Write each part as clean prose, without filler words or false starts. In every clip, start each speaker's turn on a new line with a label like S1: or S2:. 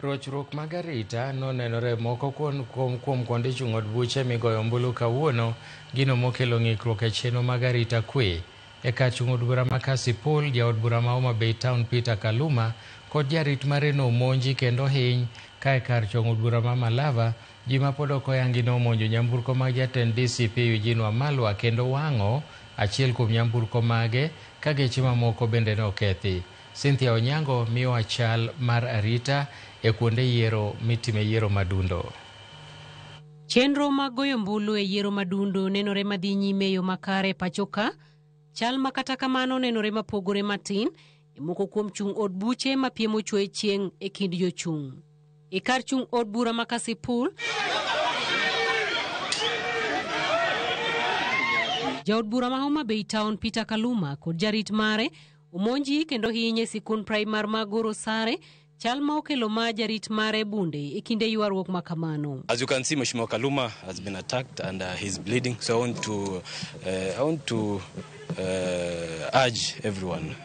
S1: Rochruok mag arita nonenore moko kuom kuonde chung' od buche migoyo ombulu kawuono, gino mokelo ng'ikruok e chenro mag arita kwe e kar chung' od bura ma Kasipul. Jaod bura ma Homa Bay Town Peter Kaluma kod jarit mare nomonji kendo hiny, ka e kar chung' od bura ma Malava ji ma pod ok oyangi nomonjo nyamburko mag jatend DCP Eugene Wamalwa kendo wang'o achiel kuom nyamburko mage, ka geche mamoko bende nokethi. Cynthia Onyango miyowa chal mar arita e kuonde yiero mitime yiero madundo.
S2: Chenro mag goyo ombulu e yiero madundo nenore madhi nyime yo makare pachoka. Chal ma kata kamano nenore mapogore matin e moko kuom chung' od buche mapiemo chwe chieng' e kind jochung'. E kar chung' od bura ma Kasipul, jaod bura ma Homa Bay Town Peter Kaluma kod jarit mare omonji kendo hinye sikund primar ma Goro Sare, chal ma okelo ma jarit mare bunde e kinde ywaruok makamano.
S3: As you can see, Mheshimiwa Kaluma has been attacked and he's bleeding. So I want to urge everyone,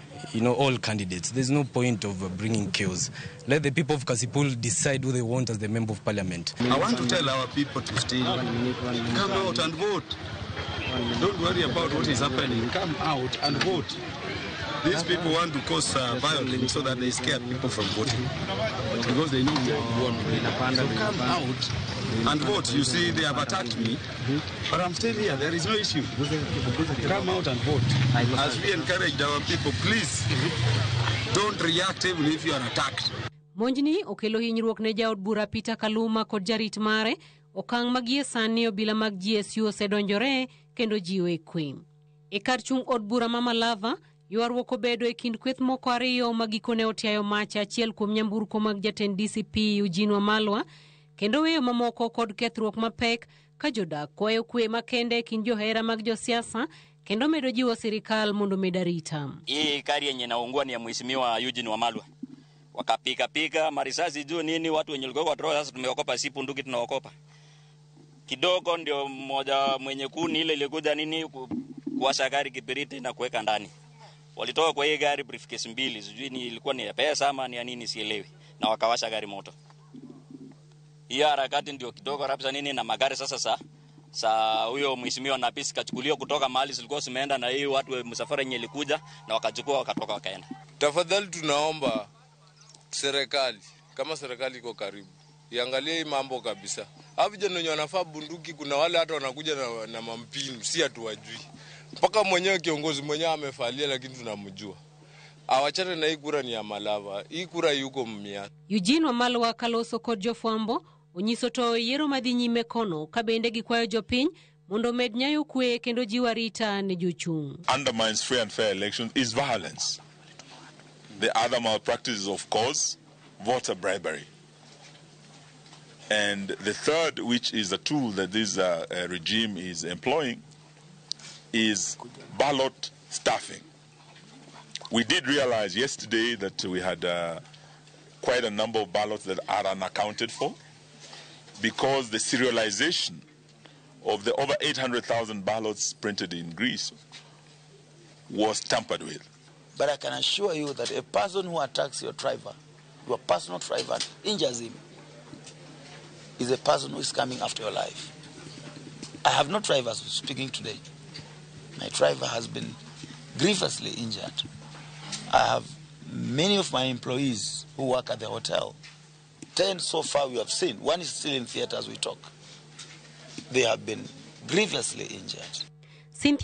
S3: all candidates, there's no point of bringing chaos. Let the people of Kasipul decide who they want as the member of parliament.
S4: I want to tell our people to stay, come out and vote. Don't worry about what is happening. Come out and vote. These people want to cause violence so that they scare people from voting. Because they know we are won. So come out and vote. You see, they have attacked me, but I'm still here. There is no issue. Come out and vote. As we encourage our people, please don't react even if you are attacked.
S2: Monjni okelo hinyruok ne jaod bura Peter Kaluma kod jarit mare. Okang' magie sani obila mag GSU osedonjore kendo jiwe kwe. E kar chung' od bura ma Malava, ywaruok obedo e kind kweth moko ariyo magikone otiayo mach achiel kuom nyamburko mag jatend DCP Eugene Wamalwa, kendo weyo mamoko kod kethruok mapek ka jodak kwayo kwe makende e kind johera mag josiasa kendo medo jiwo sirikal mondo med arita.
S5: Hii kari yenye naungua ni ya Mheshimiwa Eugene Wamalwa. Wakapika marisasi juu nini, watu wenye walikuwa kwa droga. Sasa tumeokopa, si punduki tunaokopa kidogo. Ndio mmoja mwenye kuni ile ilikuja nini kuwasha gari kibiriti na kuweka ndani. Walitoka kwa hii gari briefcase mbili, sijui ni ilikuwa ni pesa ama ni nini sielewi, na wakawasha gari moto. Hiyo harakati ndio kidogo rabisa nini na magari sasa huyo mheshimiwa na pisi kachukuliwa kutoka mahali zilikuwa zimeenda na hii watu msafara yenye ilikuja na wakachukua wakatoka wakaenda.
S6: Tafadhali tunaomba serikali, kama serikali iko karibu, iangalie hii mambo kabisa. Hapo vijana wenye wanafaa bunduki, kuna wale hata wanakuja na mampinu, si hatuwajui. Mpaka mwenyewe kiongozi mwenyewe amefalia, lakini tunamjua. Awachane na hii kura ni ya Malava. Hii kura yuko mmia.
S2: Eugene Wamalwa kaloso kod jofwambo onyiso to yiero madhi nyime kono ka bende gikwayo jopiny mondo med nyayo kwe kendo jiwa rita ne jochung'.
S7: Undermines free and fair elections is violence. The other malpractice is, of course, voter bribery. And the third, which is a tool that this regime is employing, is ballot stuffing. We did realize yesterday that we had quite a number of ballots that are unaccounted for because the serialization of the over 800,000 ballots printed in Greece was tampered with.
S8: But I can assure you that a person who attacks your driver, your personal driver, injures him, is a person who is coming after your life. I have no drivers speaking today. My driver has been grievously injured. I have many of my employees who work at the hotel. 10 so far we have seen. One is still in theater as we talk. They have been grievously injured.